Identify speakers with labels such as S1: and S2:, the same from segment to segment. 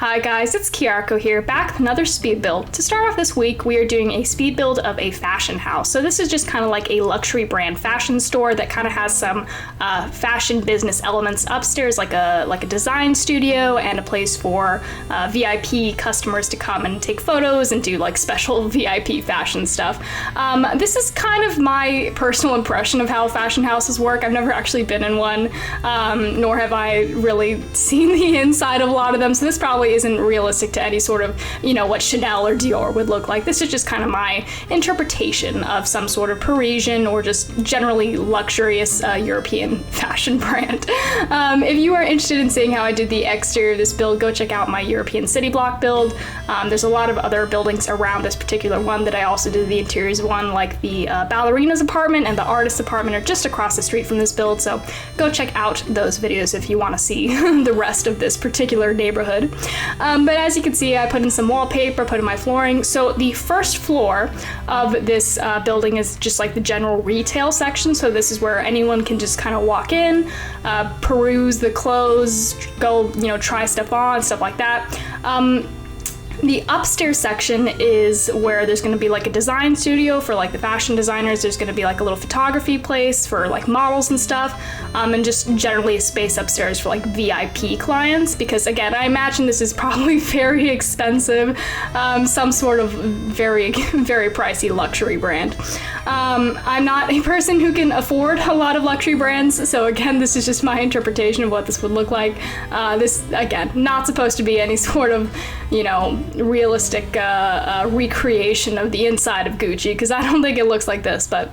S1: Hi guys, it's Kiyako here, back with another speed build. To start off this week, we are doing a speed build of a fashion house. So this is just kind of like a luxury brand fashion store that kind of has some fashion business elements upstairs, like a design studio and a place for VIP customers to come and take photos and do like special VIP fashion stuff. This is kind of my personal impression of how fashion houses work. I've never actually been in one, nor have I really seen the inside of a lot of them, so this probably isn't realistic to any sort of, what Chanel or Dior would look like. This is just kind of my interpretation of some sort of Parisian or just generally luxurious European fashion brand. If you are interested in seeing how I did the exterior of this build, go check out my European city block build. There's a lot of other buildings around this particular one that I also did the interiors one, like the ballerina's apartment and the artist's apartment are just across the street from this build, so go check out those videos if you want to see the rest of this particular neighborhood. But as you can see, I put in some wallpaper, put in my flooring. So the first floor of this building is just like the general retail section. So this is where anyone can just kind of walk in, peruse the clothes, go, try stuff on, stuff like that. The upstairs section is where there's going to be like a design studio for like the fashion designers. There's going to be like a little photography place for like models and stuff, and just generally a space upstairs for like VIP clients, because again, I imagine this is probably very expensive, some sort of very, very pricey luxury brand. I'm not a person who can afford a lot of luxury brands, so again, this is just my interpretation of what this would look like. This, again, not supposed to be any sort of, realistic recreation of the inside of Gucci, because I don't think it looks like this, but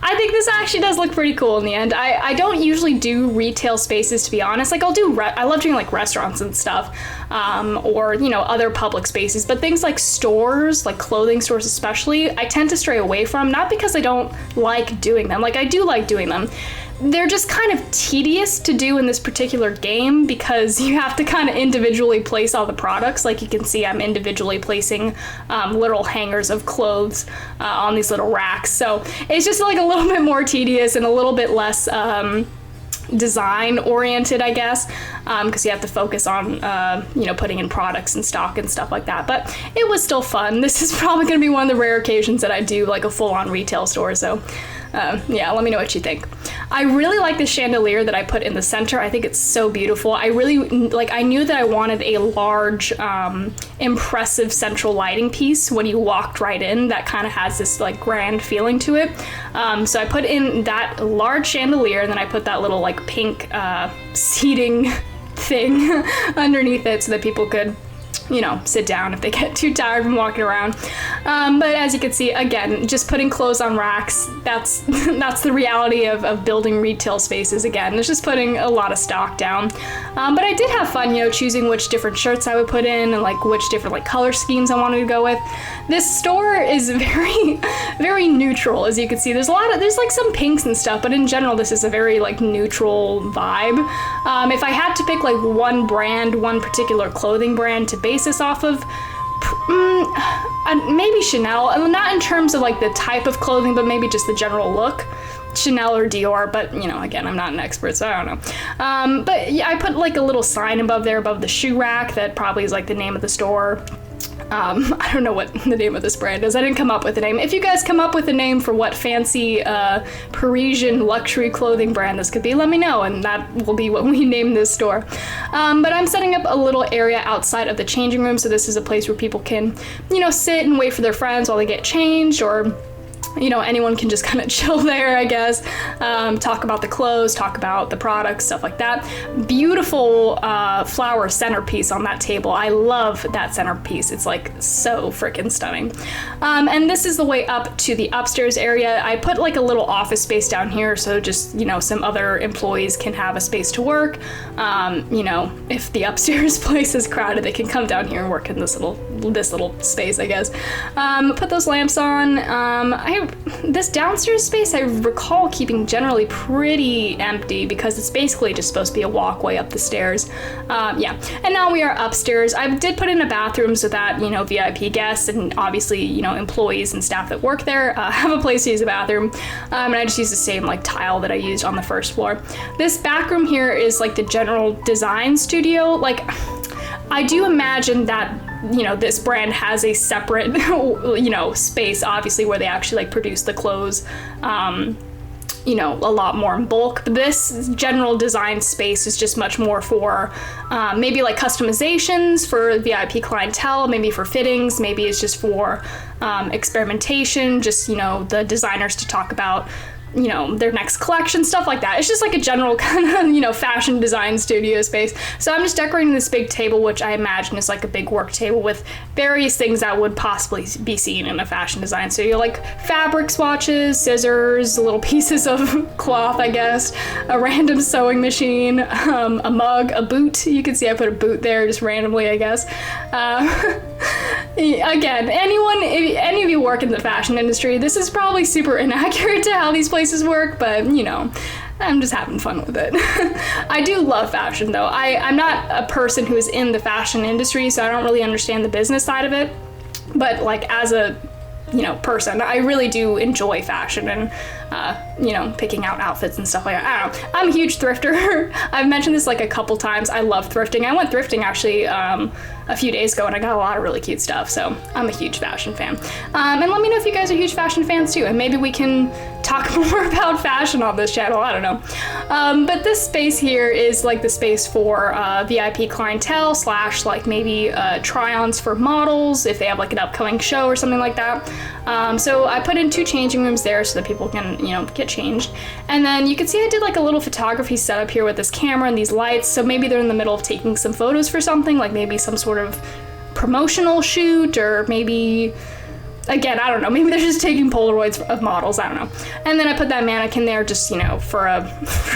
S1: I think this actually does look pretty cool in the end. I don't usually do retail spaces, to be honest. Like I love doing like restaurants and stuff, or other public spaces, but things like stores, like clothing stores especially, I tend to stray away from, not because I don't like doing them. Like I do like doing them. They're just kind of tedious to do in this particular game because you have to kind of individually place all the products. Like you can see, I'm individually placing little hangers of clothes on these little racks. So it's just like a little bit more tedious and a little bit less design oriented, I guess, because you have to focus on putting in products and stock and stuff like that. But it was still fun. This is probably going to be one of the rare occasions that I do like a full-on retail store, so yeah, let me know what you think. I really like the chandelier that I put in the center. I think it's so beautiful. I knew that I wanted a large, impressive central lighting piece when you walked right in that kind of has this like grand feeling to it. So I put in that large chandelier, and then I put that little like pink seating thing underneath it so that people could sit down if they get too tired from walking around. But as you can see, again, just putting clothes on racks, that's the reality of building retail spaces. Again, it's just putting a lot of stock down. But I did have fun, choosing which different shirts I would put in and like which different like color schemes I wanted to go with. This store is very, very neutral, as you can see. There's like some pinks and stuff, but in general, this is a very like neutral vibe. If I had to pick like one particular clothing brand to base this off of, maybe Chanel, not in terms of like the type of clothing, but maybe just the general look. Chanel or Dior, but again, I'm not an expert, so I don't know. But yeah, I put like a little sign above the shoe rack that probably is like the name of the store. I don't know what the name of this brand is. I didn't come up with a name. If you guys come up with a name for what fancy Parisian luxury clothing brand this could be, let me know, and that will be what we name this store. But I'm setting up a little area outside of the changing room, so this is a place where people can, sit and wait for their friends while they get changed, or anyone can just kind of chill there, I guess, talk about the clothes, talk about the products, stuff like that. Beautiful flower centerpiece on that table. I love that centerpiece. It's like so freaking stunning. And this is the way up to the upstairs area. I put like a little office space down here, so just, some other employees can have a space to work. If the upstairs place is crowded, they can come down here and work in this little space, I guess. Put those lamps on. This downstairs space I recall keeping generally pretty empty because it's basically just supposed to be a walkway up the stairs. Yeah, and now we are upstairs. I did put in a bathroom so that, VIP guests and obviously, employees and staff that work there have a place to use a bathroom. And I just used the same like tile that I used on the first floor. This back room here is like the general design studio. Like, I do imagine that, you know, this brand has a separate, you know, space, obviously, where they actually like produce the clothes, you know, a lot more in bulk. But this general design space is just much more for maybe like customizations for VIP clientele, maybe for fittings, maybe it's just for experimentation, just, you know, the designers to talk about, you know, their next collection, stuff like that. It's just like a general kind of, you know, fashion design studio space. So I'm just decorating this big table, which I imagine is like a big work table with various things that would possibly be seen in a fashion design studio, like fabric swatches, scissors, little pieces of cloth, I guess, a random sewing machine, a mug, a boot. You can see I put a boot there just randomly, I guess. Again, if any of you work in the fashion industry, this is probably super inaccurate to how these places work, but you know, I'm just having fun with it. I do love fashion though. I'm not a person who is in the fashion industry, so I don't really understand the business side of it, but like as a, you know, person, I really do enjoy fashion and you know, picking out outfits and stuff like that. I don't know. I'm a huge thrifter. I've mentioned this like a couple times. I love thrifting. I went thrifting actually a few days ago and I got a lot of really cute stuff. So I'm a huge fashion fan. And let me know if you guys are huge fashion fans too. And maybe we can talk more about fashion on this channel. I don't know. But this space here is like the space for VIP clientele / like maybe try-ons for models if they have like an upcoming show or something like that. So I put in 2 changing rooms there so that people can, you know, get changed. And then you can see I did like a little photography setup here with this camera and these lights. So maybe they're in the middle of taking some photos for something, like maybe some sort of promotional shoot, or maybe, again, I don't know, maybe they're just taking Polaroids of models, I don't know. And then I put that mannequin there just, you know, for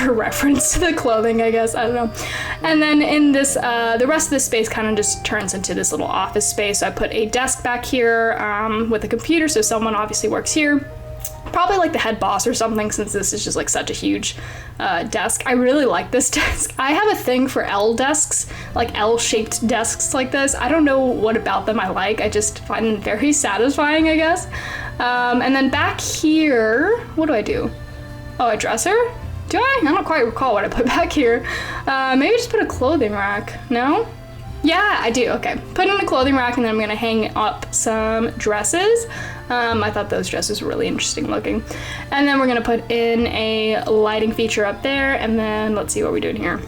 S1: reference to the clothing, I guess, I don't know. And then in this, the rest of this space kind of just turns into this little office space. So I put a desk back here with a computer, so someone obviously works here. Probably like the head boss or something, since this is just like such a huge desk. I really like this desk. I have a thing for L desks, like L-shaped desks like this. I don't know what about them I like. I just find them very satisfying, I guess. And then back here, what do I do? Oh, a dresser? Do I? I don't quite recall what I put back here. Maybe just put a clothing rack. No? Yeah, I do. Okay. Put in a clothing rack and then I'm gonna hang up some dresses. I thought those dresses were really interesting looking. And then we're gonna put in a lighting feature up there, and then let's see what we're doing here.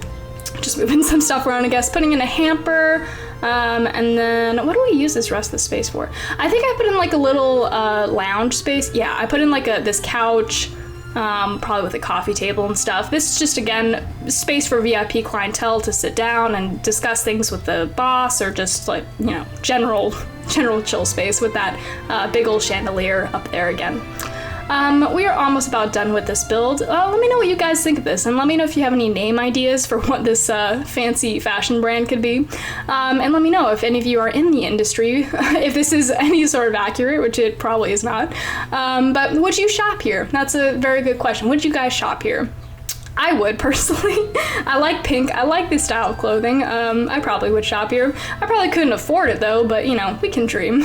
S1: Just moving some stuff around, I guess. Putting in a hamper, and then what do we use this rest of the space for? I think I put in like a little lounge space. Yeah, I put in like this couch, probably with a coffee table and stuff. This is just, again, space for VIP clientele to sit down and discuss things with the boss, or just like, you know, general chill space with that big old chandelier up there again. We are almost about done with this build. Let me know what you guys think of this, and let me know if you have any name ideas for what this fancy fashion brand could be. And let me know if any of you are in the industry, if this is any sort of accurate, which it probably is not. But would you shop here? That's a very good question. Would you guys shop here? I would, personally. I like pink. I like this style of clothing. I probably would shop here. I probably couldn't afford it though, but you know, we can dream.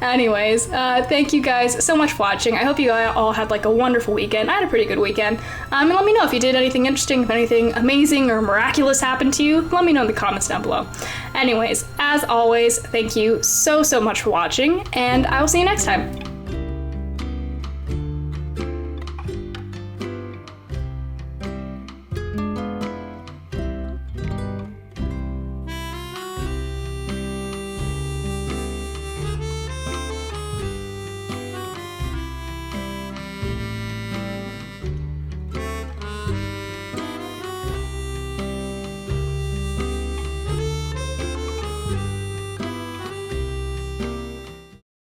S1: Anyways, thank you guys so much for watching. I hope you all had like a wonderful weekend. I had a pretty good weekend. And let me know if you did anything interesting, if anything amazing or miraculous happened to you. Let me know in the comments down below. Anyways, as always, thank you so much for watching, and I will see you next time.